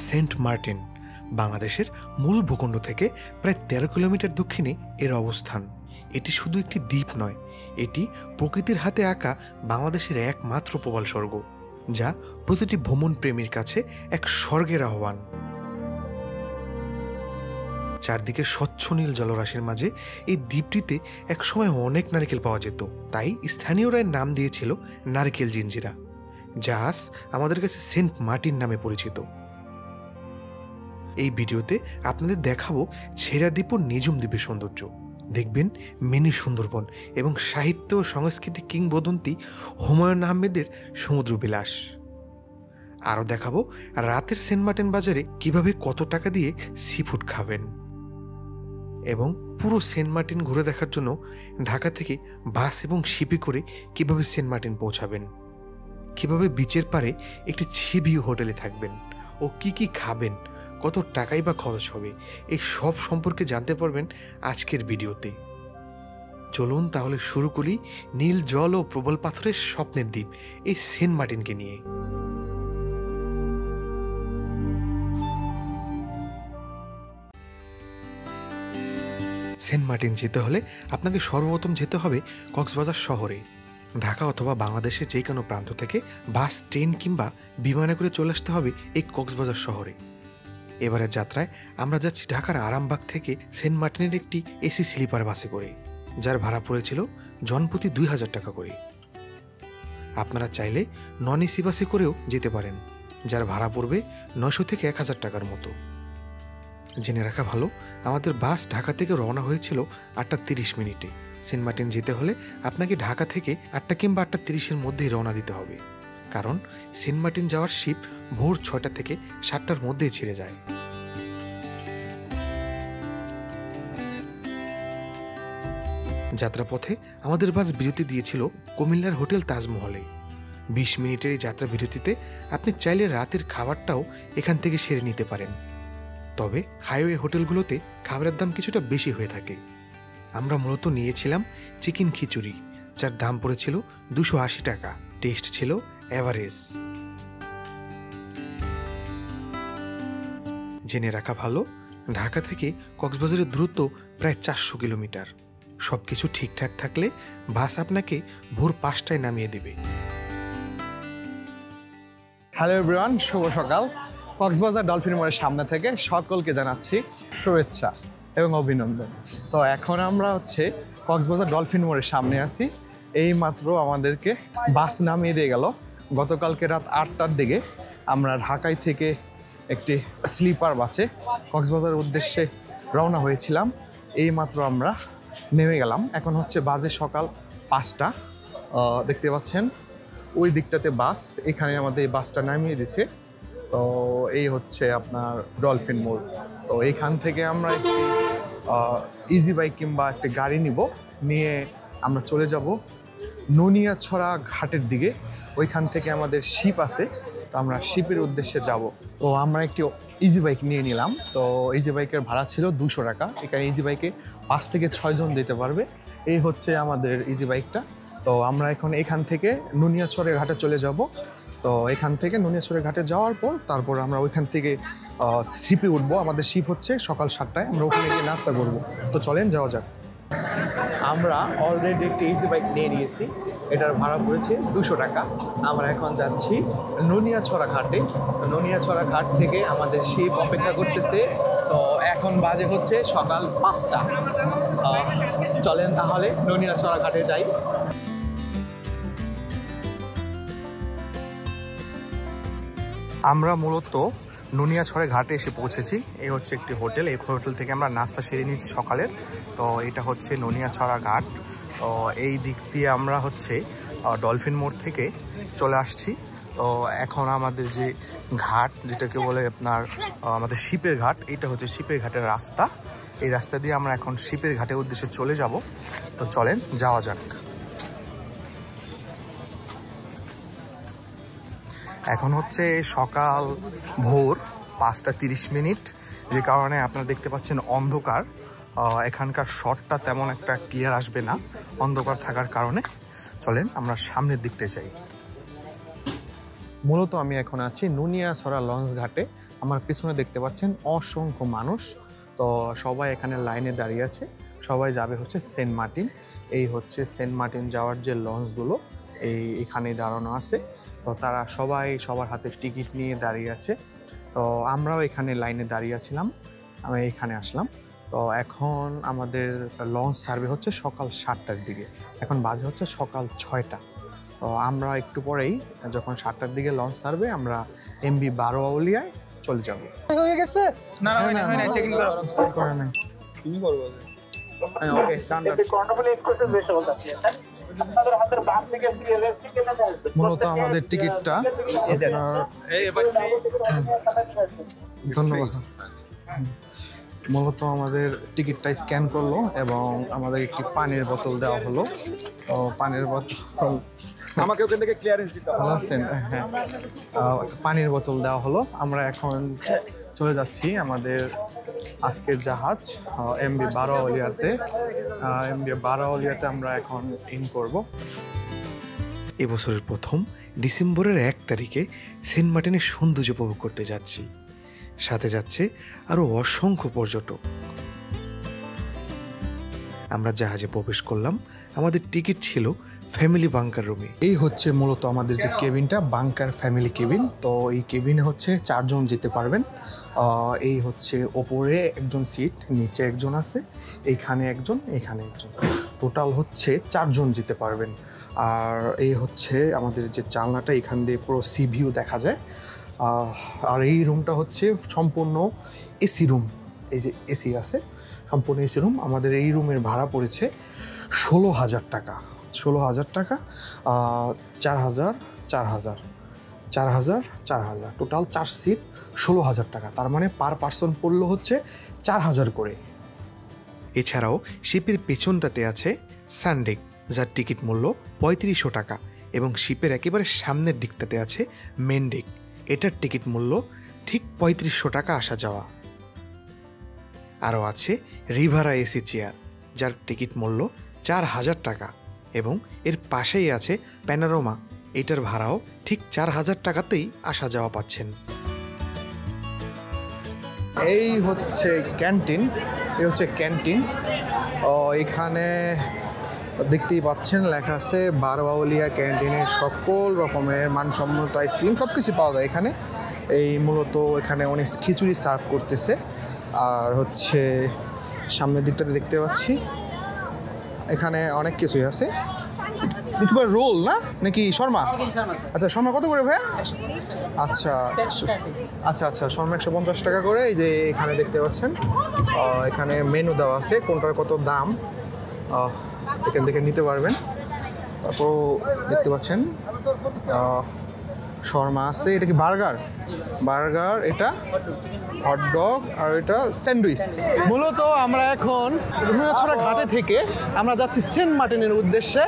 Saint Martin বাংলাদেশের মূল ভূখণ্ড থেকে প্রায় 13 কিলোমিটার দক্ষিণে এর অবস্থান। এটি শুধু একটি দ্বীপ নয়, এটি প্রকৃতির হাতে আঁকা বাংলাদেশের একমাত্র প্রবাল স্বর্গ, যা প্রতিটি ভ্রমণ প্রেমীর কাছে এক স্বর্গের আহ্বান। চারদিকে স্বচ্ছ নীল জলরাশির মাঝে এই দ্বীপটিতে একসময় অনেক নারকেল পাওয়া যেত, তাই স্থানীয়রা এর নাম দিয়েছিল নারকেল জিঞ্জিরা, যা আজ আমাদের কাছে সেন্ট মার্টিন নামে পরিচিত। এই ভিডিওতে আপনাদের দেখাবো ছেড়া দ্বীপ ও নিজুম দ্বীপের সৌন্দর্য, দেখবেন মিনি সুন্দরবন এবং সাহিত্য ও সংস্কৃতি কিংবদন্তি হুমায়ুন আহমেদের সমুদ্র বিলাস। আরও দেখাবো রাতের সেন্ট মার্টিন বাজারে কিভাবে কত টাকা দিয়ে সি ফুড খাবেন, এবং পুরো সেন্ট মার্টিন ঘুরে দেখার জন্য ঢাকা থেকে বাস এবং শিপে করে কিভাবে সেন্ট মার্টিন পৌঁছাবেন, কিভাবে বিচের পারে একটি ছিভিউ হোটেলে থাকবেন ও কি খাবেন, কত টাকাই বা খরচ হবে, এই সব সম্পর্কে জানতে পারবেন আজকের ভিডিওতে। চলুন তাহলে শুরু করি নীল জল ও প্রবল পাথরের স্বপ্নের দ্বীপ এই সেন্ট মার্টিনকে নিয়ে। সেন্ট মার্টিন যেতে হলে আপনাকে সর্বপ্রথম যেতে হবে কক্সবাজার শহরে। ঢাকা অথবা বাংলাদেশের যে কোনো প্রান্ত থেকে বাস, ট্রেন কিংবা বিমানে করে চলে আসতে হবে এই কক্সবাজার শহরে। এবারের যাত্রায় আমরা যাচ্ছি ঢাকার আরামবাগ থেকে সেন্ট মার্টিনের একটি এসি স্লিপার বাসে করে, যার ভাড়া পড়েছিল জনপ্রতি 2000 টাকা করে। আপনারা চাইলে নন এসি বাসে করেও যেতে পারেন, যার ভাড়া পড়বে 900 থেকে 1000 টাকার মতো। জেনে রাখা ভালো, আমাদের বাস ঢাকা থেকে রওনা হয়েছিল 8:30 মিনিটে। সেন্ট মার্টিন যেতে হলে আপনাকে ঢাকা থেকে 8টা কিংবা 8:30-এর মধ্যেই রওনা দিতে হবে, কারণ সেন্ট মার্টিন যাওয়ার শিপ ভোর 6টা থেকে 7টার মধ্যেই ছেড়ে যায়। যাত্রাপথে আমাদের বাস বিরতি দিয়েছিল কুমিল্লার হোটেল তাজমহলে। 20 মিনিটের এই যাত্রা বিরতিতে আপনি চাইলে রাতের খাবারটাও এখান থেকে সেরে নিতে পারেন, তবে হাইওয়ে হোটেলগুলোতে খাবারের দাম কিছুটা বেশি হয়ে থাকে। আমরা মূলত নিয়েছিলাম চিকেন খিচুড়ি, যার দাম পড়েছিল 280 টাকা। টেস্ট ছিল এভারেজ। জেনে রাখা ভালো, ঢাকা থেকে কক্সবাজারের দূরত্ব প্রায় 400 কিলোমিটার। সব কিছু ঠিকঠাক থাকলে বাস আপনাকে ভোর 5টায় নামিয়ে দেবে। হ্যালো এভরিওয়ান, শুভ সকাল। কক্সবাজার ডলফিন মোড়ের সামনে থেকে সকলকে জানাচ্ছি শুভেচ্ছা এবং অভিনন্দন। তো এখন আমরা কক্সবাজার ডলফিন মোড়ের সামনে আছি। এই মাত্র আমাদেরকে বাস নামিয়ে দিয়ে গেল। গতকালকে রাত 8টার দিকে আমরা ঢাকায় থেকে একটি স্লিপার বাসে কক্সবাজারের উদ্দেশ্যে রওনা হয়েছিলাম। এই মাত্র আমরা নেমে গেলাম। এখন বাজে সকাল 5টা। দেখতে পাচ্ছেন ওই দিকটাতে বাস, এখানে আমাদের এই বাসটা নামিয়ে দিছে। তো এই আপনার ডলফিন মোড়। তো এইখান থেকে আমরা একটি ইজি বাইক কিংবা একটি গাড়ি নিয়ে আমরা চলে যাব নুনিয়াছড়া ঘাটের দিকে। ওইখান থেকে আমাদের শিপ আছে, তো আমরা শিপের উদ্দেশ্যে যাব। তো আমরা একটি ইজি বাইক নিয়ে নিলাম। তো ইজি বাইকের ভাড়া ছিল 200 টাকা। এখানে ইজি বাইকে 5 থেকে 6 জন যেতে পারবে। এই আমাদের ইজি বাইকটা। তো আমরা এখন এখান থেকে নুনিয়াছড়া ঘাটে চলে যাব। তো এখান থেকে নুনিয়াছড়া ঘাটে যাওয়ার পর তারপর আমরা ওইখান থেকে শিপে উঠবো। আমাদের শিপ সকাল 7টায়। আমরা ওখানে গিয়ে নাস্তা করবো। তো চলেন যাওয়া যাক। আমরা অলরেডি একটি ইজি বাইক নিয়ে নিয়েছি, এটার ভাড়া পড়েছে 200 টাকা। আমরা এখন যাচ্ছি নুনিয়াছড়া ঘাটে। নুনিয়াছড়া ঘাট থেকে আমাদের শিপ অপেক্ষা করতেছে। তো এখন বাজে সকাল 5টা। চলেন তাহলে নুনিয়াছড়া ঘাটে যাই। আমরা মূলত নুনিয়াছড়া ঘাটে এসে পৌঁছেছি। এই একটি হোটেল। এই হোটেল থেকে আমরা নাস্তা সেরে নিয়েছি সকালের। তো এটা নুনিয়াছড়া ঘাট। তো এই দিক দিয়ে আমরা ডলফিন মোড় থেকে চলে আসছি। তো এখন আমাদের যে ঘাট, যেটাকে বলে আপনার আমাদের শিপের ঘাট, এটা শিপের ঘাটের রাস্তা। এই রাস্তা দিয়ে আমরা এখন শিপের ঘাটের উদ্দেশ্যে চলে যাব। তো চলেন যাওয়া যাক। এখন সকাল ভোর 5:30 মিনিট, যে কারণে আপনারা দেখতে পাচ্ছেন অন্ধকার। এখানকার শটটা তেমন একটা ক্লিয়ার আসবে না অন্ধকার থাকার কারণে। চলেন আমরা সামনের দিকটায় যাই। মূলত আমি এখন আছি নুনিয়াছড়া লঞ্চ ঘাটে। আমার পিছনে দেখতে পাচ্ছেন অসংখ্য মানুষ। তো সবাই এখানে লাইনে দাঁড়িয়ে আছে, সবাই যাবে হচ্ছে সেন্ট মার্টিন। এই হচ্ছে সেন্ট মার্টিন যাওয়ার যে লঞ্চগুলো এখানে দাঁড়ানো আছে। তো তারা সবাই সবার হাতে টিকিট নিয়ে দাঁড়িয়ে আছে। তো আমরাও এখানে লাইনে দাঁড়িয়ে আছিলাম, আমি এখানে আসলাম। তো এখন আমাদের লঞ্চ সার্ভে হচ্ছে সকাল 7টার দিকে, এখন বাজে হচ্ছে সকাল 6টা। তো আমরা একটু পরেই যখন 7টার দিকে লঞ্চ সার্ভে আমরা এমবি বারোয়াউলিয়ায় চলে যাব। হয়ে গেছে না না হয় না চেকিং করে নাই তুমি করবে ওকে ডান। মূলত আমাদের টিকিটটা ধন্যবাদ। মূলত আমাদের টিকিটটা স্ক্যান করলো এবং আমাদের একটি পানির বোতল দেওয়া হলো। তো পানির বোতল আমাকে ওখান থেকে ক্লিয়ারেন্স দিতে হবে। ভালো আছেন? হ্যাঁ, পানির বোতল দেওয়া হলো। আমরা এখন চলে যাচ্ছি আমাদের আজকের জাহাজ এমবি বারোয়াউলিয়াতে। এমবি বারোয়াউলিয়াতে আমরা এখন ইন করব। এবছরের প্রথম ডিসেম্বরের 1 তারিখে সেন্ট মার্টিনের সৌন্দর্য উপভোগ করতে যাচ্ছি। সাথে যাচ্ছে আরও অসংখ্য পর্যটক। আমরা জাহাজে প্রবেশ করলাম। আমাদের টিকিট ছিল ফ্যামিলি বাংকার রুমে। এই হচ্ছে মূলত আমাদের যে কেবিনটা, বাংকার ফ্যামিলি কেবিন। তো এই কেবিনে হচ্ছে 4 জন যেতে পারবেন। এই হচ্ছে ওপরে একজন সিট, নিচে একজন আছে, এইখানে একজন, এখানে একজন, টোটাল হচ্ছে 4 জন যেতে পারবেন। আর এই হচ্ছে আমাদের যে জানলাটা, এখান দিয়ে পুরো সি ভিউ দেখা যায়। আর এই রুমটা হচ্ছে সম্পূর্ণ এসি রুম। এই যে এসি আছে, সম্পূর্ণ এসি রুম। আমাদের এই রুমের ভাড়া পড়েছে 16,000 টাকা। 16,000 টাকা, 4,000, 4,000, 4,000, 4,000, টোটাল 4 সিট, 16,000 টাকা। তার মানে পার পার্সন পড়লো হচ্ছে 4,000 করে। এছাড়াও শিপের পেছনটাতে আছে সানডেক, যার টিকিট মূল্য 3500 টাকা, এবং শিপের একেবারে সামনের দিকটাতে আছে মেনডেক, এটার টিকিট মূল্য ঠিক 3500 টাকা আসা যাওয়া। আরও আছে রিভারা এসি চেয়ার, যার টিকিট মূল্য 4,000 টাকা, এবং এর পাশেই আছে প্যানোরামা, এটার ভাড়াও ঠিক 4,000 টাকাতেই আসা যাওয়া পাচ্ছেন। এই হচ্ছে ক্যান্টিন, এই হচ্ছে ক্যান্টিন। এখানে দেখতেই পাচ্ছেন লেখা আছে বারোয়াউলিয়া ক্যান্টিনে সকল রকমের মানসম্মত আইসক্রিম সব কিছু পাওয়া যায় এখানে। এই মূলত এখানে অনেক খিচুড়ি সার্ভ করতেছে। আর হচ্ছে সামনের দিকটাতে দেখতে পাচ্ছি এখানে অনেক কিছুই আছে। রোল না নাকি শর্মা? আচ্ছা, শর্মা কত করে ভাইয়া? আচ্ছা আচ্ছা আচ্ছা, শর্মা 150 টাকা করে। এই যে এখানে দেখতে পাচ্ছেন এখানে মেনু দেওয়া আছে, কোনটার কত দাম এখান থেকে নিতে পারবেন। তারপর দেখতে পাচ্ছেন শর্মা আছে। এটা কি বার্গার? বার্গার, এটা হটডগ, আর এটা স্যান্ডউইচ। মূলত আমরা এখন নুনিয়াছড়া ঘাটে থেকে আমরা যাচ্ছি সেন্ট মার্টিনের উদ্দেশ্যে।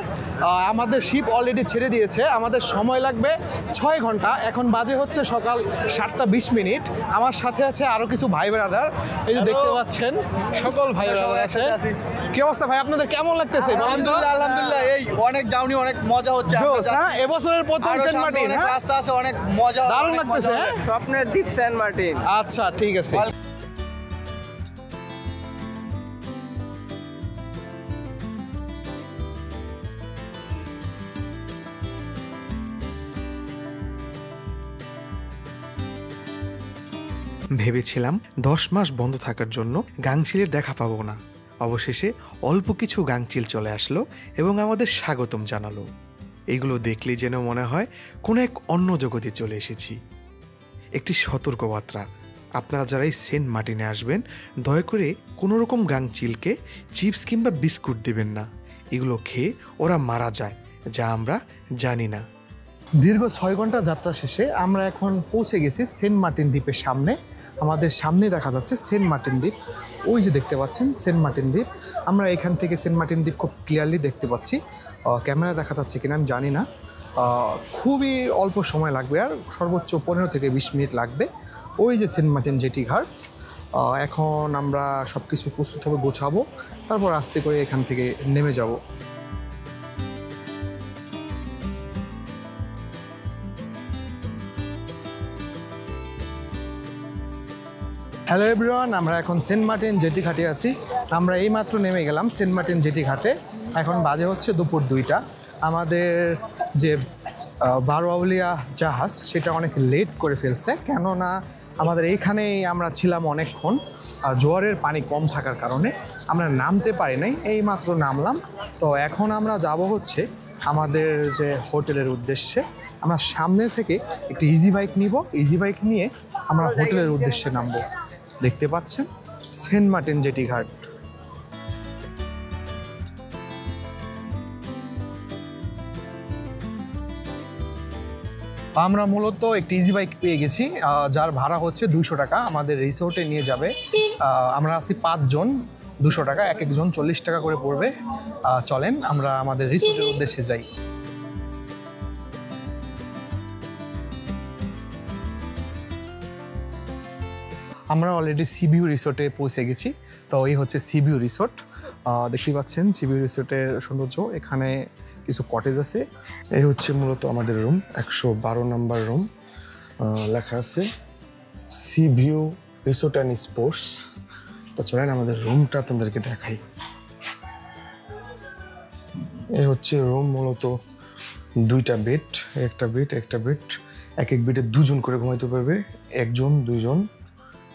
আমাদের শিপ অলরেডি ছেড়ে দিয়েছে, আমাদের সময় লাগবে 6 ঘন্টা। এখন বাজে হচ্ছে সকাল 7:20। আমার সাথে আছে আরও কিছু ভাই ব্রাদার, এই যে দেখতে পাচ্ছেন সকল ভাই ব্রাদার আছে। কি অবস্থা ভাই, আপনাদের কেমন লাগতেছে? আলহামদুলিল্লাহ, এই অনেক জার্নি, অনেক মজা হচ্ছে। হ্যাঁ, এবছরের প্রথম সেন্ট মার্টিন, অনেক রাস্তা আছে, অনেক মজা, দারুণ লাগতেছে। স্বপ্নের দ্বীপ সেন্ট মার্টিন। আচ্ছা, ঠিক আছে। ভেবেছিলাম 10 মাস বন্ধ থাকার জন্য গাংচিলের দেখা পাবো না। অবশেষে অল্প কিছু গাংচিল চলে আসলো এবং আমাদের স্বাগতম জানালো। এগুলো দেখলেই যেন মনে হয় কোনো এক অন্য জগতে চলে এসেছি। একটি সতর্কবার্তা, আপনারা যারা এই সেন্ট মার্টিনে আসবেন, দয়া করে কোনো রকম গাংচিলকে চিপস কিংবা বিস্কুট দেবেন না। এগুলো খেয়ে ওরা মারা যায়, যা আমরা জানি না। দীর্ঘ 6 ঘন্টা যাত্রা শেষে আমরা এখন পৌঁছে গেছি সেন্ট মার্টিন দ্বীপের সামনে। আমাদের সামনে দেখা যাচ্ছে সেন্ট মার্টিন দ্বীপ, ওই যে দেখতে পাচ্ছেন সেন্ট মার্টিন দ্বীপ। আমরা এখান থেকে সেন্ট মার্টিন দ্বীপ খুব ক্লিয়ারলি দেখতে পাচ্ছি। ক্যামেরা দেখা যাচ্ছে কিনা আমি জানি না। খুবই অল্প সময় লাগবে, আর সর্বোচ্চ 15 থেকে 20 মিনিট লাগবে। ওই যে সেন্ট মার্টিন জেটি ঘাট। এখন আমরা সব কিছু প্রস্তুতভাবে গোছাবো, তারপর আস্তে করে এখান থেকে নেমে যাব। হ্যালো এভরিওয়ান, আমরা এখন সেন্ট মার্টিন জেটি ঘাটে আছি। আমরা এইমাত্র নেমে গেলাম সেন্ট মার্টিন জেটি ঘাটে। এখন বাজে হচ্ছে দুপুর 2টা। আমাদের যে বারোয়াউলিয়া জাহাজ সেটা অনেক লেট করে ফেলছে, কেননা আমাদের এইখানেই আমরা ছিলাম অনেকক্ষণ। জোয়ারের পানি কম থাকার কারণে আমরা নামতে পারি নাই, এইমাত্র নামলাম। তো এখন আমরা যাব হচ্ছে আমাদের যে হোটেলের উদ্দেশ্যে। আমরা সামনে থেকে একটি ইজি বাইক নিব, ইজি বাইক নিয়ে আমরা হোটেলের উদ্দেশ্যে নামবো। দেখতে পাচ্ছেন সেন্ট মার্টিন জেটি ঘাট। আমরা মূলত একটি ইজি বাইক পেয়ে গেছি, যার ভাড়া হচ্ছে 200 টাকা, আমাদের রিসোর্টে নিয়ে যাবে। আমরা আছি 5 জন, 200 টাকা, এক একজন 40 টাকা করে পড়বে। চলেন আমরা আমাদের রিসোর্টের উদ্দেশ্যে যাই। আমরা অলরেডি সিভিউ রিসোর্টে পৌঁছে গেছি। তো এই হচ্ছে সিভিউ রিসোর্ট, দেখতে পাচ্ছেন সিভিউ রিসোর্টের সৌন্দর্য। এখানে কিছু কটেজ আছে। এই হচ্ছে মূলত আমাদের রুম, 112 নম্বর রুম। লেখা আছে সিভিউ রিসোর্ট অ্যান্ড স্পোর্টস। তো চলেন আমাদের রুমটা আপনাদেরকে দেখাই। এই হচ্ছে রুম, মূলত 2টা বেড, একটা বেড, এক বেডে 2 জন করে ঘুমাইতে পারবে। 1 জন, 2 জন,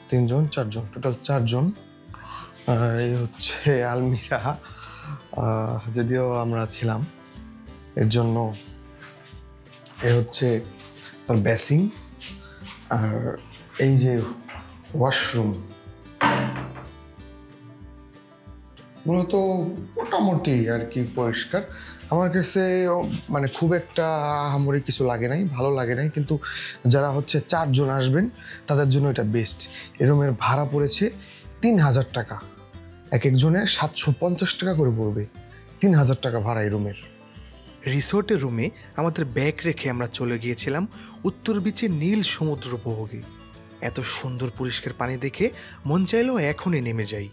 3 জন, 4 জন, টোটাল 4 জন। আর এই হচ্ছে আলমিরা, যদিও আমরা ছিলাম এর জন্য। এ হচ্ছে তার বেসিং, আর এই যে ওয়াশরুম, মূলত মোটামুটি আর কি পরিষ্কার। আমার কাছে মানে খুব একটা আহামরি কিছু লাগে নাই, ভালো লাগে নাই, কিন্তু যারা হচ্ছে 4 জন আসবেন তাদের জন্য এটা বেস্ট। এই রুমের ভাড়া পড়েছে 3000 টাকা, এক একজনের 750 টাকা করে পড়বে। 3000 টাকা ভাড়া এই রুমের। রিসোর্টের রুমে আমাদের ব্যাগ রেখে আমরা চলে গিয়েছিলাম উত্তর বিচে নীল সমুদ্র উপভোগে। এত সুন্দর পরিষ্কার পানি দেখে মন চাইলেও এখনই নেমে যাই।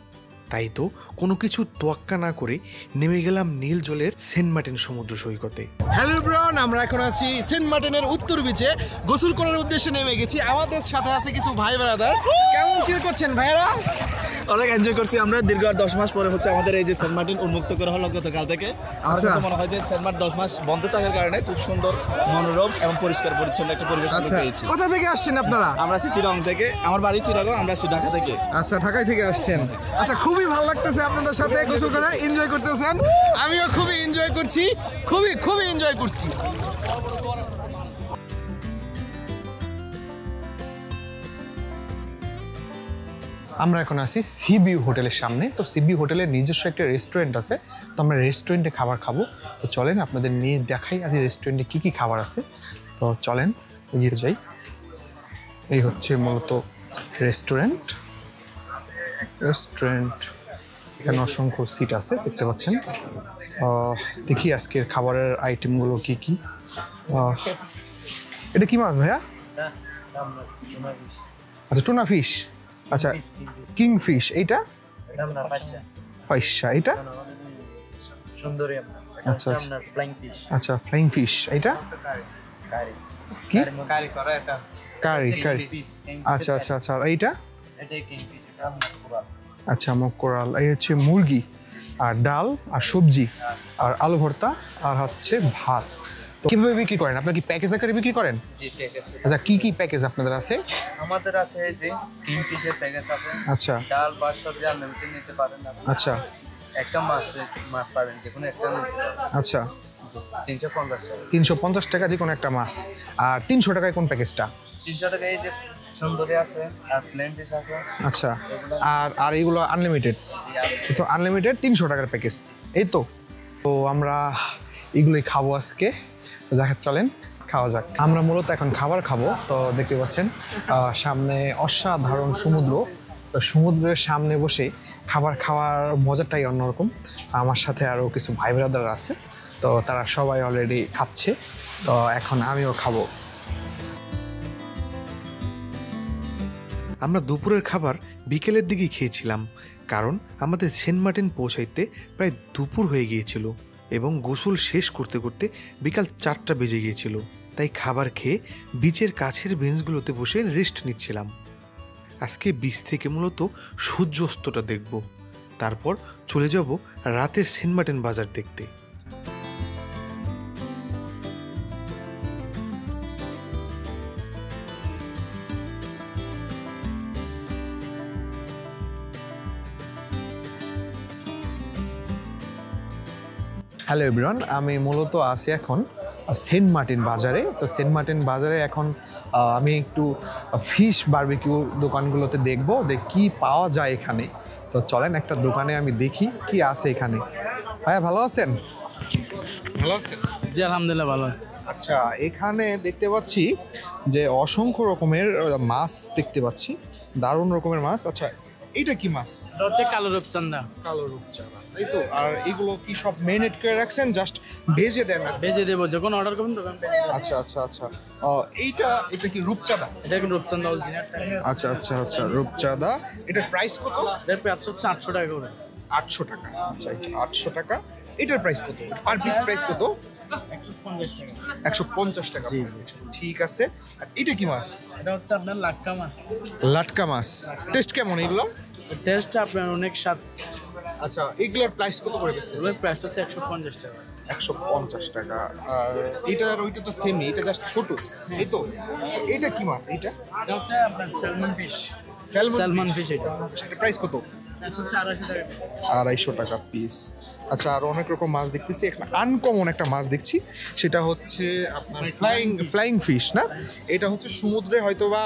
তাই তো কোনো কিছু তোয়াক্কা না করে নেমে গেলাম নীল জলের সেন্ট মার্টিন সমুদ্র সৈকতে। হ্যালো ব্রাউন, আমরা এখন আছি সেন্ট মার্টিনের উত্তর বিচে, গোসল করার উদ্দেশ্যে নেমে গেছি। আমাদের সাথে আছে কিছু ভাই ব্রাদার। কেমন চিল করছেন ভাইরা? অনেক এনজয় করছি আমরা। দীর্ঘ 10 মাস পরে হচ্ছে আমাদের এই যে সেন্ট মার্টিন উন্মুক্ত করা হলো গতকাল থেকে। আমার কাছে মনে হয় যে সেন্ট মার্টিন 10 মাস বন্ধ থাকার কারণে খুব সুন্দর, মনোরম এবং পরিষ্কার পরিচ্ছন্ন একটা পরিবেশ পেয়েছি। কোথা থেকে আসছেন আপনারা? আমরা আছি চিটাগং থেকে, আমার বাড়ি চিটাগং, আমরা আছি ঢাকা থেকে। আচ্ছা, ঢাকায় থেকে আসছেন। আচ্ছা, খুবই ভালো লাগতেছে আপনাদের সাথে গোসল করে, এনজয় করতেছেন। আমিও খুবই এনজয় করছি, খুবই এনজয় করছি। আমরা এখন আছি সিভিউ হোটেলের সামনে। তো সিভিউ হোটেলের নিজস্ব একটা রেস্টুরেন্ট আছে, তো আমরা রেস্টুরেন্টে খাবার খাবো। তো চলেন আপনাদের নিয়ে দেখাই আজ রেস্টুরেন্টে কী কী খাবার আছে। তো চলেন এগিয়ে যাই। এই হচ্ছে মূলত রেস্টুরেন্ট। এখানে অসংখ্য সিট আছে, দেখতে পাচ্ছেন। দেখি আজকের খাবারের আইটেমগুলো কি কি। এটা কি মাছ ভাইয়া? আচ্ছা, টুনা ফিশ। আচ্ছা, কিং ফিশ। এইটা ফাইসা। এইটা আচ্ছা আচ্ছা, ফ্লাইং ফিশ। এইটা কি? কারি। আচ্ছা আচ্ছা আচ্ছা, আর এইটা? আচ্ছা, মকরাল। এই হচ্ছে মুরগি, আর ডাল, আর সবজি, আর আলু ভর্তা, আর হচ্ছে ভাত। তো কিভাবে বিক্রি করেন? আপনারা কি প্যাকেজ আকারে বিক্রি করেন? জি, প্যাকেজ। আচ্ছা, কি কি প্যাকেজ আপনাদের আছে? আমাদের আছে যে 3 পিসের প্যাকেজ আছে। আচ্ছা, ডাল বা সবজি আনলিমিটেড নিতে পারেন আপনি। আচ্ছা, একটা মাছ পাবেন, যে কোনো একটা নিতে পারেন। আচ্ছা, 350 টাকা। 350 টাকা যে কোনো একটা মাছ। আর 300 টাকায় কোন প্যাকেজটা? 300 টাকা এই যে সুন্দরী আছে, আর প্লেন ফিশ আছে। আচ্ছা, আর এইগুলো আনলিমিটেড? তো আনলিমিটেড 300 টাকার প্যাকেজ, এই তো। তো আমরা এগুলোই খাবো আজকে। তো দেখা, চলেন খাওয়া যাক। আমরা মূলত এখন খাবার খাবো। তো দেখতে পাচ্ছেন সামনে অসাধারণ সমুদ্র। তো সমুদ্রের সামনে বসে খাবার খাওয়ার মজাটাই অন্যরকম। আমার সাথে আরও কিছু ভাই ব্রাদার আছে, তো তারা সবাই অলরেডি খাচ্ছে। তো এখন আমিও খাবো। আমরা দুপুরের খাবার বিকেলের দিকে খেয়েছিলাম, কারণ আমাদের সেন্ট মার্টিন পৌঁছাইতে প্রায় দুপুর হয়ে গিয়েছিল এবং গোসল শেষ করতে করতে বিকাল 4টা বেজে গিয়েছিল। তাই খাবার খেয়ে বিচের কাছের বেঞ্চগুলোতে বসে রেস্ট নিচ্ছিলাম। আজকে বিচ থেকে মূলত সূর্যাস্তটা দেখব, তারপর চলে যাব রাতের সেন্ট মার্টিন বাজার দেখতে। হ্যালো এভরিওয়ান, আমি মূলত আছি এখন সেন্ট মার্টিন বাজারে। তো সেন্ট মার্টিন বাজারে এখন আমি একটু ফিশ বারবিকিউ দোকানগুলোতে দেখবো কি পাওয়া যায় এখানে। তো চলেন একটা দোকানে আমি দেখি কি আছে এখানে। ভাইয়া ভালো আছেন? ভালো আছেন? জি আলহামদুলিল্লাহ ভালো আছে। আচ্ছা, এখানে দেখতে পাচ্ছি যে অসংখ্য রকমের মাছ দেখতে পাচ্ছি, দারুণ রকমের মাছ। আচ্ছা, এইটা কি মাছ? এটা হচ্ছে কালো রূপচান্দা। কালো রূপচাঁদা, তাই তো? আর এগুলো কি সব মেরিনেট করে রাখছেন, জাস্ট ভেজে দেন? ভেজে দেবো, যখন অর্ডার করবেন তখন ভেজে দেবো। আচ্ছা আচ্ছা আচ্ছা, এটা কি রূপচাঁদা? এটা কিন্তু রূপচান্দা অরিজিনাল। আচ্ছা আচ্ছা আচ্ছা, রূপচাঁদা। এটার প্রাইস কত? এটার প্রাইস হচ্ছে 800 টাকা করে। 800 টাকা। আচ্ছা, এটা 800 টাকা। এটার প্রাইস কত? পার পিস প্রাইস কত? 150 টাকা। 150 টাকা। জি, ঠিক আছে। আর এটা কি মাছ? এটা হচ্ছে আপনার লাটকা মাছ। লাটকা মাছ। টেস্ট কেমন এগুলো? টেস্ট আপনার অনেক স্বাদ। আচ্ছা, এগুলোর প্রাইস কত করে বেচতেছেন? এগুলোর প্রাইস হচ্ছে 150 টাকা। 150 টাকা। আর এটার ওইটা তো সেমই, এটা জাস্ট ছোট, এই তো? এটা কি মাছ? এটা হচ্ছে আপনার salmon fish. Salmon salmon fish. এটা প্রাইস কত? প্রাইস হচ্ছে 250 টাকা। 250 টাকা পিস। আচ্ছা, আর অনেক রকম মাছ দেখতেছি। একটা আনকমন একটা মাছ দেখছি, সেটা হচ্ছে আপনার ফ্লাইং ফিশ না? এটা হচ্ছে সমুদ্রে হয়তো বা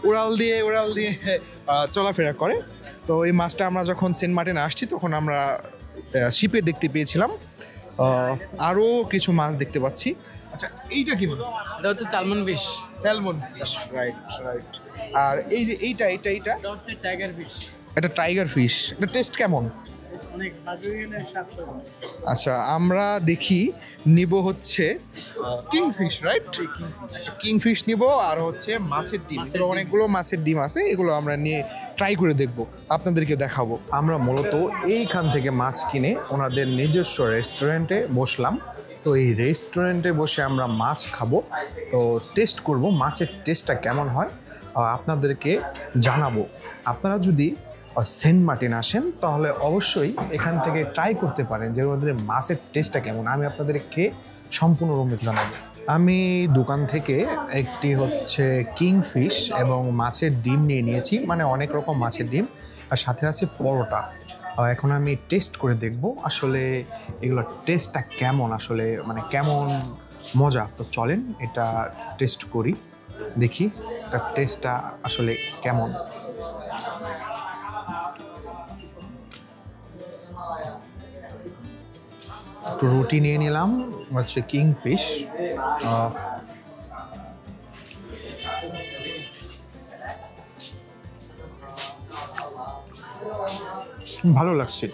উড়াল দিয়ে চলাফেরা করে। তো এই মাছটা আমরা যখন সেন্ট মার্টিনে আসছি তখন আমরা শিপে দেখতে পেয়েছিলাম। আরও কিছু মাছ দেখতে পাচ্ছি। আচ্ছা, এইটা কি মাছ? এটা হচ্ছে salmon fish. Salmon fish, right right. আর এই যে এইটা এটা হচ্ছে টাইগার ফিশ। এটা টাইগার ফিশ। এটা টেস্ট কেমন? অনেক স্বাদ। আচ্ছা, আমরা দেখি নিব হচ্ছে কিংফিশ, রাইট? কিংফিশ নিব, আর হচ্ছে মাছের ডিম। এগুলো অনেকগুলো মাছের ডিম আছে, এগুলো আমরা নিয়ে ট্রাই করে দেখব, আপনাদেরকে দেখাবো। আমরা মূলত এইখান থেকে মাছ কিনে ওনাদের নিজস্ব রেস্টুরেন্টে বসলাম। তো এই রেস্টুরেন্টে বসে আমরা মাছ খাবো, তো টেস্ট করব মাছের টেস্টটা কেমন হয়, আপনাদেরকে জানাবো। আপনারা যদি সেন্ট মার্টিন আসেন তাহলে অবশ্যই এখান থেকে ট্রাই করতে পারেন যে ওদের মাছের টেস্টটা কেমন। আমি আপনাদেরকে সম্পূর্ণরূপে জানাবো। আমি দোকান থেকে একটি হচ্ছে কিংফিশ এবং মাছের ডিম নিয়ে নিয়েছি, মানে অনেক রকম মাছের ডিম, আর সাথে আছে পরোটা। এখন আমি টেস্ট করে দেখব আসলে এগুলোর টেস্টটা কেমন, আসলে মানে কেমন মজা। তো চলেন এটা টেস্ট করি, দেখি এটা টেস্টটা আসলে কেমন। একটু রুটি নিয়ে নিলাম, হচ্ছে কিংফিশ। ভালো লাগছে,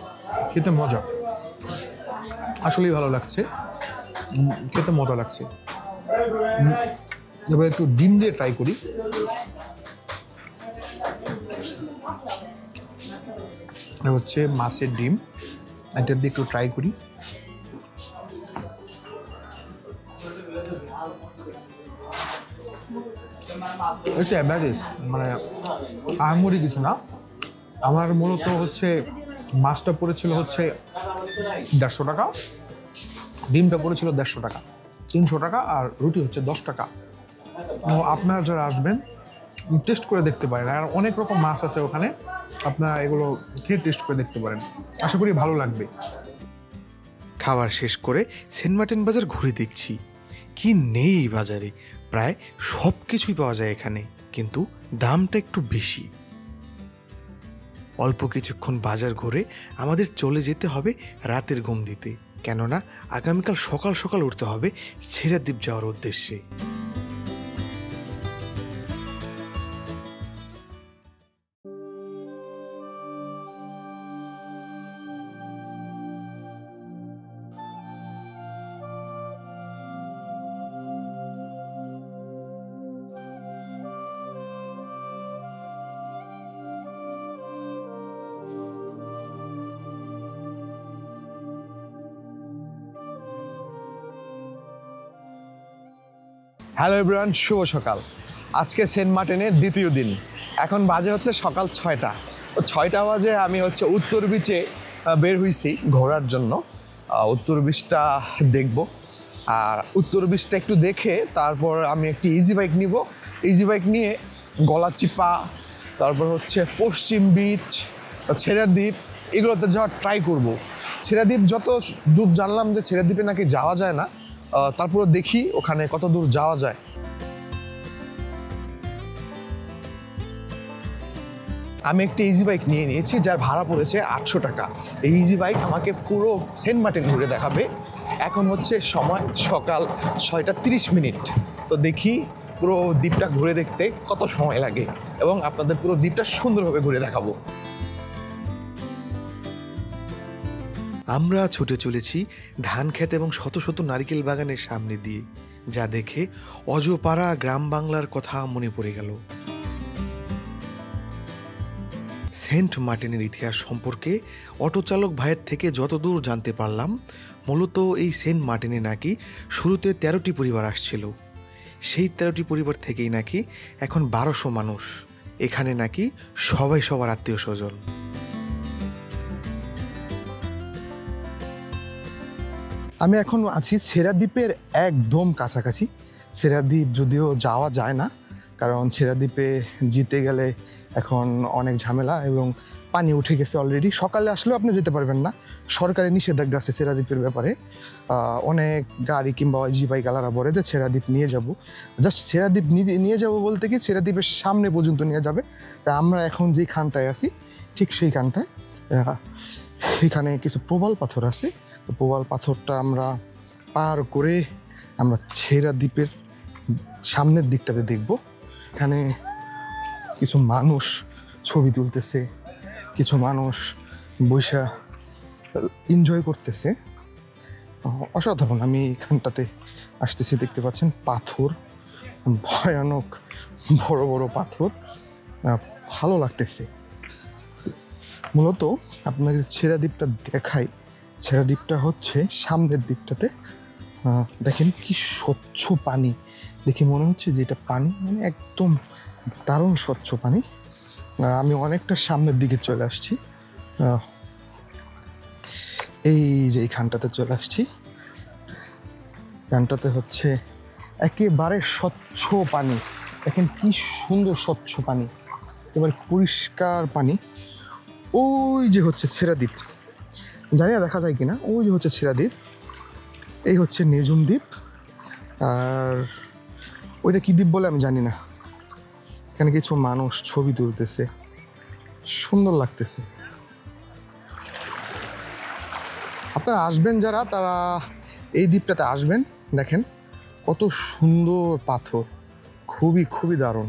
খেতে মজা, আসলেই ভালো লাগছে, খেতে মজা লাগছে। এবার একটু ডিম দিয়ে ট্রাই করি। এটা হচ্ছে মাছের ডিম, এটা দিয়ে একটু ট্রাই করি। এটা অ্যাভারেজ, মানে আহামরি কিছু না। আমার মূলত হচ্ছে মাছটা পড়েছিল হচ্ছে 150 টাকা, ডিমটা পড়েছিল 150 টাকা, 300 টাকা, আর রুটি হচ্ছে 10 টাকা। আপনারা যারা আসবেন টেস্ট করে দেখতে পারেন, আর অনেক রকম মাছ আছে ওখানে, আপনারা এগুলো খেয়ে টেস্ট করে দেখতে পারেন, আশা করি ভালো লাগবে। খাবার শেষ করে সেন্ট মার্টিন বাজার ঘুরে দেখছি কি নেই এই বাজারে। প্রায় সব কিছুই পাওয়া যায় এখানে, কিন্তু দামটা একটু বেশি। অল্প কিছুক্ষণ বাজার ঘুরে আমাদের চলে যেতে হবে রাতের ঘুম দিতে, কেননা আগামীকাল সকাল সকাল উঠতে হবে ছেড়াদ্বীপ যাওয়ার উদ্দেশ্যে। হ্যালো এভরিওয়ান, শুভ সকাল। আজকে সেন্ট মার্টিনের দ্বিতীয় দিন। এখন বাজে হচ্ছে সকাল 6টা। তো 6টা বাজে আমি হচ্ছে উত্তর বিচে বের হইছি ঘোরার জন্য। উত্তর বিচটা দেখব, আর উত্তর বিচটা একটু দেখে তারপর আমি একটি ইজি বাইক নিব। ইজি বাইক নিয়ে গলাচিপা, তারপর হচ্ছে পশ্চিম বিচ, ছেড়াদ্বীপ, এগুলোতে যাওয়ার ট্রাই করব। ছেড়াদ্বীপ যত দূর জানলাম যে ছেড়াদ্বীপে নাকি যাওয়া যায় না, তারপর দেখি ওখানে কত দূর যাওয়া যায়। আমি একটি ইজি বাইক নিয়ে নিয়েছি যার ভাড়া পড়েছে 800 টাকা। এই ইজি বাইক আমাকে পুরো সেন্ট মার্টিন ঘুরে দেখাবে। এখন হচ্ছে সময় সকাল 6:30। তো দেখি পুরো দ্বীপটা ঘুরে দেখতে কত সময় লাগে এবং আপনাদের পুরো দ্বীপটা সুন্দরভাবে ঘুরে দেখাবো। আমরা ছুটে চলেছি ধান ক্ষেত এবং শত শত নারকেল বাগানের সামনে দিয়ে, যা দেখে অজপাড়া গ্রাম বাংলার কথা মনে পড়ে গেল। সেন্ট মার্টিনের ইতিহাস সম্পর্কে অটোচালক ভাইয়ের থেকে যতদূর জানতে পারলাম, মূলত এই সেন্ট মার্টিনে নাকি শুরুতে 13টি পরিবার আসছিল। সেই 13টি পরিবার থেকেই নাকি এখন 1200 মানুষ। এখানে নাকি সবাই সবার আত্মীয় স্বজন। আমি এখন আছি ছেড়াদ্বীপের একদম কাছাকাছি। ছেড়াদ্বীপ যদিও যাওয়া যায় না, কারণ ছেড়াদ্বীপে যেতে গেলে এখন অনেক ঝামেলা এবং পানি উঠে গেছে অলরেডি। সকালে আসলেও আপনি যেতে পারবেন না, সরকারি নিষেধাজ্ঞা আছে ছেড়াদ্বীপের ব্যাপারে। অনেক গাড়ি কিংবা জি বাইক আলারা বলে যে ছেড়াদ্বীপ নিয়ে যাব। জাস্ট ছেড়াদ্বীপ নিয়ে যাব বলতে কি ছেড়াদ্বীপের সামনে পর্যন্ত নিয়ে যাবে। তা আমরা এখন যেই খানটায় আছি ঠিক সেই খানটায়, এখানে কিছু প্রবাল পাথর আছে। তো প্রবাল পাথরটা আমরা পার করে আমরা ছেড়াদ্বীপের সামনের দিকটাতে দেখব। এখানে কিছু মানুষ ছবি তুলতেছে, কিছু মানুষ বৈশা এনজয় করতেছে। অসাধারণ। আমি এখানটাতে আসতেছি, দেখতে পাচ্ছেন পাথর, ভয়ানক বড় বড় পাথর, ভালো লাগতেছে। মূলত আপনাকে ছেড়াদ্বীপটা দেখাই। ছেড়াদ্বীপটা হচ্ছে সামনের দিকটাতে, দেখেন কি স্বচ্ছ পানি। দেখে মনে হচ্ছে যে এটা পানি মানে একদম দারুণ স্বচ্ছ পানি। আমি অনেকটা সামনের দিকে চলে আসছি, এই যে এইখানটাতে চলে আসছি। এখানটাতে হচ্ছে একেবারে স্বচ্ছ পানি। দেখেন কি সুন্দর স্বচ্ছ পানি, একেবারে পরিষ্কার পানি। ওই যে হচ্ছে ছেড়াদ্বীপ, জানি না দেখা যায় কিনা। ওই যে হচ্ছে ছেড়াদ্বীপ, এই হচ্ছে নেজুম দ্বীপ, আর ওইটা কী দ্বীপ বলে আমি জানি না। এখানে কিছু মানুষ ছবি তুলতেছে, সুন্দর লাগতেছে। আপনারা আসবেন যারা, তারা এই দ্বীপটাতে আসবেন। দেখেন কত সুন্দর পাথর, খুবই খুবই দারুণ।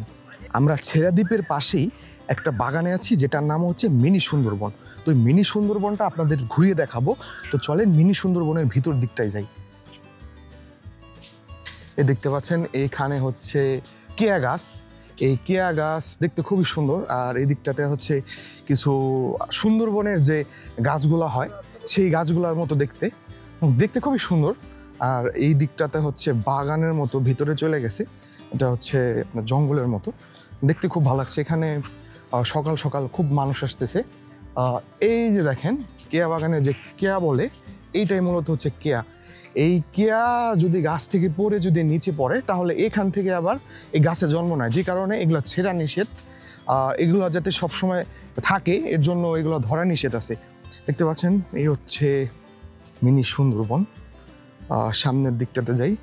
আমরা ছেড়াদ্বীপের পাশেই একটা বাগানে আছি যেটার নাম হচ্ছে মিনি সুন্দরবন। তো এই মিনি সুন্দরবনটা আপনাদের ঘুরিয়ে দেখাবো। তো চলেন মিনি সুন্দরবনের ভিতর দিকটায় যাই। এই দেখতে পাচ্ছেন এইখানে হচ্ছে কেয়া গাছ। এই কেয়া গাছ দেখতে খুবই সুন্দর। আর এই দিকটাতে হচ্ছে কিছু সুন্দরবনের যে গাছগুলো হয় সেই গাছগুলোর মতো দেখতে দেখতে খুবই সুন্দর। আর এই দিকটাতে হচ্ছে বাগানের মতো ভিতরে চলে গেছে, এটা হচ্ছে জঙ্গলের মতো দেখতে খুব ভালো লাগছে। এখানে সকাল সকাল খুব মানুষ আসতেছে। এই যে দেখেন কেয়া বাগানে যে কেয়া বলে, এইটাই মূলত হচ্ছে কেয়া। এই কেয়া যদি গাছ থেকে পড়ে যদি নিচে পড়ে তাহলে এখান থেকে আবার এই গাছে জন্ম নেয়, যে কারণে এগুলো ছেঁড়া নিষেধ। এগুলো যাতে সবসময় থাকে এর জন্য এগুলো ধরা নিষেধ আছে। দেখতে পাচ্ছেন এই হচ্ছে মিনি সুন্দরবন। সামনের দিকটাতে যাই,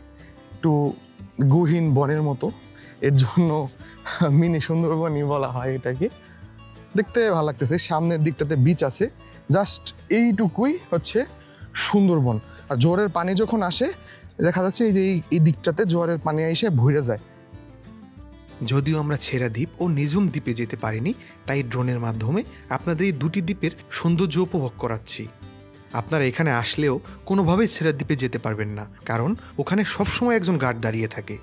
একটু গহীন বনের মতো, এর জন্য মিনি সুন্দরবনই বলা হয় এটাকে। দেখতে ভালো লাগতেছে। সামনের দিকটাতে বিচ আছে, জাস্ট এইটুকুই হচ্ছে সুন্দরবন। আর জোয়ারের পানি যখন আসে দেখা যাচ্ছে এই যে এই দিকটাতে জোয়ারের পানি এসে ভরে যায়। যদিও আমরা ছেড়াদ্বীপ ও নিঝুম দ্বীপে যেতে পারিনি, তাই ড্রোনের মাধ্যমে আপনাদের এই দুটি দ্বীপের সৌন্দর্য উপভোগ করাচ্ছি। আপনারা এখানে আসলেও কোনোভাবেই ছেড়াদ্বীপে যেতে পারবেন না, কারণ ওখানে সবসময় একজন গার্ড দাঁড়িয়ে থাকে।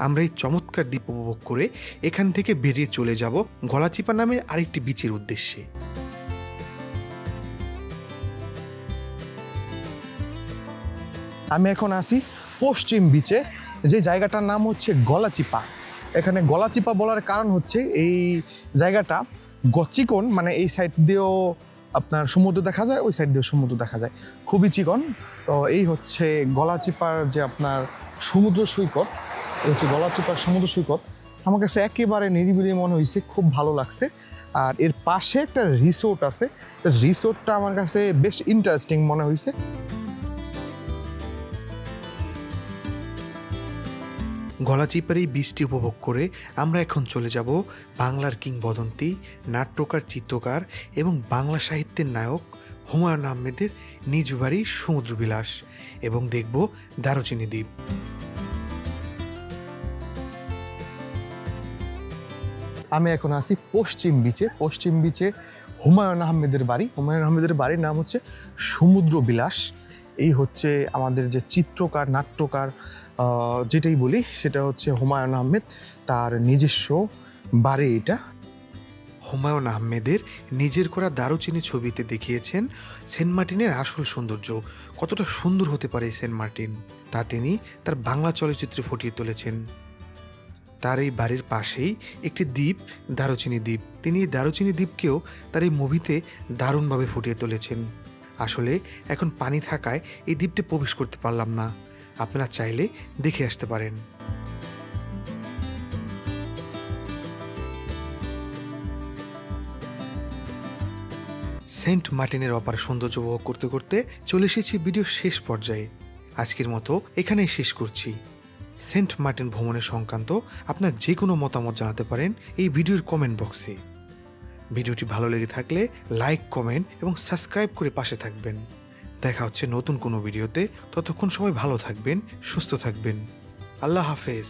আমরা এই চমৎকার দ্বীপ উপভোগ করে এখান থেকে বেরিয়ে চলে যাব গলাচিপা নামে আরেকটি বিচের উদ্দেশ্যে। আমি এখন আছি পশ্চিম বিচে, যে জায়গাটার নাম হচ্ছে গলাচিপা। এখানে গলাচিপা বলার কারণ হচ্ছে এই জায়গাটা চিকন, মানে এই সাইড দিয়েও আপনার সমুদ্র দেখা যায়, ওই সাইড দিয়েও সমুদ্র দেখা যায়, খুবই চিকন। তো এই হচ্ছে গলাচিপার যে আপনার সমুদ্র সৈকত, এই হচ্ছে গলাচিপার সমুদ্র সৈকত। আমার কাছে একেবারে নিরিবিলি মনে হয়েছে, খুব ভালো লাগছে। আর এর পাশে একটা রিসোর্ট আছে, রিসোর্টটা আমার কাছে বেশ ইন্টারেস্টিং মনে হয়েছে। গলাচিপার এই বীজটি উপভোগ করে আমরা এখন চলে যাব বাংলার কিংবদন্তি, নাট্যকার, চিত্রকার এবং বাংলা সাহিত্যের নায়ক হুমায়ুন আহমেদের নিজ বাড়ি সমুদ্রবিলাস এবং দেখব দারুচিনি দ্বীপ। আমি এখন আছি পশ্চিম বিচে হুমায়ুন আহমেদের বাড়ি। হুমায়ুন আহমেদের বাড়ির নাম হচ্ছে সমুদ্রবিলাস। এই হচ্ছে আমাদের যে চিত্রকার, নাট্যকার যেটাই বলি, সেটা হচ্ছে হুমায়ুন আহমেদ, তার নিজস্ব বাড়ি এটা। হুমায়ুন আহমেদের নিজের করা দারুচিনি ছবিতে দেখিয়েছেন সেন্ট মার্টিনের আসল সৌন্দর্য, কতটা সুন্দর হতে পারে সেন্ট মার্টিন, তা তিনি তার বাংলা চলচ্চিত্রে ফুটিয়ে তুলেছেন। তার এই বাড়ির পাশেই একটি দ্বীপ, দারুচিনি দ্বীপ। তিনি এই দারুচিনি দ্বীপকেও তার এই মুভিতে দারুণভাবে ফুটিয়ে তুলেছেন। আসলে এখন পানি থাকায় এই দ্বীপটি প্রবেশ করতে পারলাম না, আপনারা চাইলে দেখে আসতে পারেন। সেন্ট মার্টিনের অপার সৌন্দর্য উপভোগ করতে করতে চলে এসেছি ভিডিওর শেষ পর্যায়ে। আজকের মতো এখানেই শেষ করছি। সেন্ট মার্টিন ভ্রমণের সংক্রান্ত আপনার যে কোনো মতামত জানাতে পারেন এই ভিডিওর কমেন্ট বক্সে। ভিডিওটি ভালো লেগে থাকলে লাইক, কমেন্ট এবং সাবস্ক্রাইব করে পাশে থাকবেন। দেখা হচ্ছে নতুন কোনো ভিডিওতে। ততক্ষণ সবাই ভালো থাকবেন, সুস্থ থাকবেন। আল্লাহ হাফেজ।